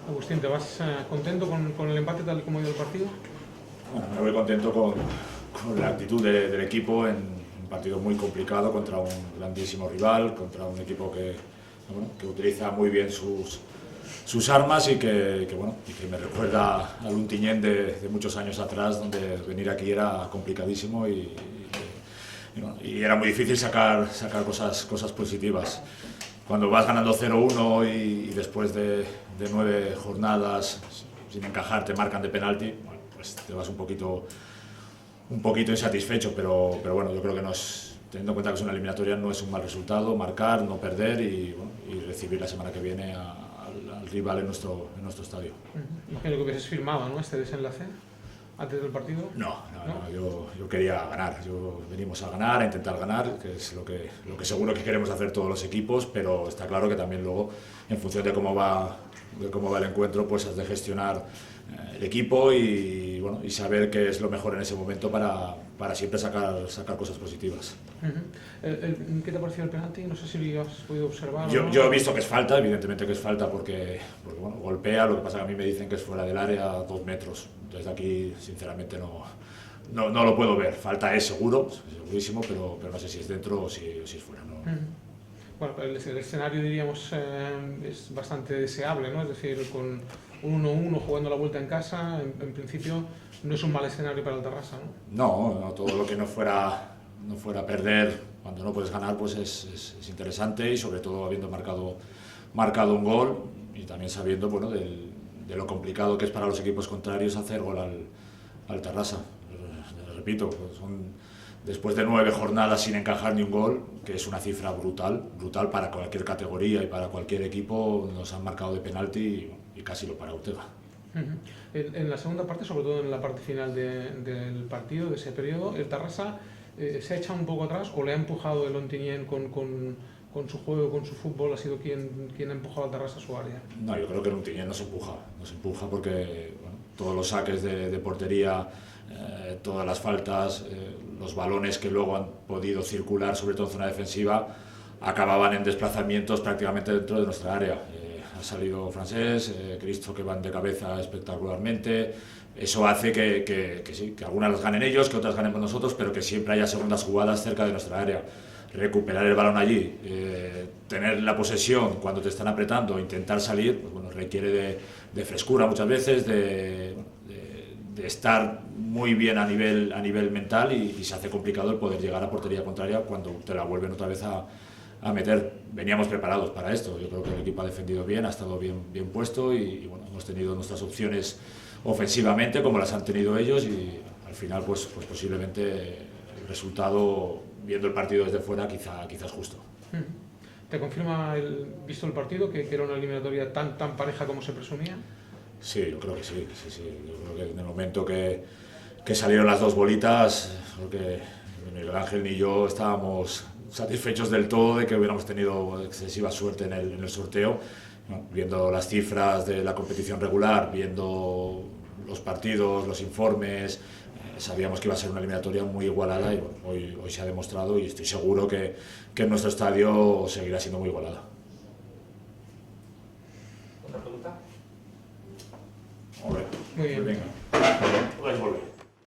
Agustín, ¿te vas contento con el empate tal y como ha ido el partido? Bueno, me voy contento con la actitud del equipo en un partido muy complicado contra un grandísimo rival, contra un equipo que utiliza muy bien sus armas y que me recuerda al Ontinyent de muchos años atrás, donde venir aquí era complicadísimo y era muy difícil sacar cosas positivas. Cuando vas ganando 0-1 y después de 9 jornadas sin encajar te marcan de penalti, bueno, pues te vas un poquito insatisfecho, pero bueno, yo creo que teniendo en cuenta que es una eliminatoria, no es un mal resultado marcar, no perder y recibir la semana que viene al rival en nuestro estadio. Imagino que hubieses firmado, ¿no?, este desenlace antes del partido. No, yo quería ganar. Venimos a ganar, a intentar ganar, que es lo que seguro que queremos hacer todos los equipos, pero está claro que también luego, en función de cómo va el encuentro, pues has de gestionar el equipo y saber qué es lo mejor en ese momento para siempre sacar cosas positivas. ¿Qué te ha parecido el penalti? No sé si lo has podido observar. Yo he visto que es falta, evidentemente que es falta porque golpea, lo que pasa que a mí me dicen que es fuera del área a 2 metros, entonces aquí sinceramente no lo puedo ver. Falta es seguro, segurísimo, pero no sé si es dentro o si es fuera. ¿No? Bueno, el escenario, diríamos, es bastante deseable, ¿no? Es decir, con un 1-1 jugando la vuelta en casa, en principio no es un mal escenario para el Tarrasa, ¿no? No, todo lo que no fuera perder cuando no puedes ganar, pues es interesante, y sobre todo habiendo marcado un gol y también sabiendo de lo complicado que es para los equipos contrarios hacer gol al Tarrasa. Repito, después de 9 jornadas sin encajar ni un gol, que es una cifra brutal para cualquier categoría y para cualquier equipo, nos han marcado de penalti y casi lo para Ortega. En la segunda parte, sobre todo en la parte final del partido, de ese periodo, el Tarrasa se ha echado un poco atrás, o le ha empujado el Ontinyent con su juego, con su fútbol, ha sido quien ha empujado al Tarrasa a su área. No, yo creo que el Ontinyent nos empuja porque todos los saques de portería, todas las faltas, los balones que luego han podido circular, sobre todo en zona defensiva, acababan en desplazamientos prácticamente dentro de nuestra área. Ha salido Francés, Cristo, que van de cabeza espectacularmente. Eso hace que algunas las ganen ellos, que otras ganemos nosotros, pero que siempre haya segundas jugadas cerca de nuestra área. Recuperar el balón allí, tener la posesión cuando te están apretando, intentar salir, pues requiere de frescura muchas veces, de estar muy bien a nivel mental, y se hace complicado el poder llegar a portería contraria cuando te la vuelven otra vez a meter. Veníamos preparados para esto, yo creo que el equipo ha defendido bien, ha estado bien puesto y hemos tenido nuestras opciones ofensivamente como las han tenido ellos, y al final pues posiblemente el resultado, viendo el partido desde fuera, quizás justo. ¿Te confirma, visto el partido, que era una eliminatoria tan pareja como se presumía? Sí, yo creo que sí. Yo creo que en el momento que salieron las 2 bolitas, creo que ni Miguel Ángel ni yo estábamos satisfechos del todo de que hubiéramos tenido excesiva suerte en el sorteo. Viendo las cifras de la competición regular, viendo los partidos, los informes, sabíamos que iba a ser una eliminatoria muy igualada, y hoy se ha demostrado, y estoy seguro que en nuestro estadio seguirá siendo muy igualada. ¿Otra pregunta? Muy bien. Muy bien. Podéis volver.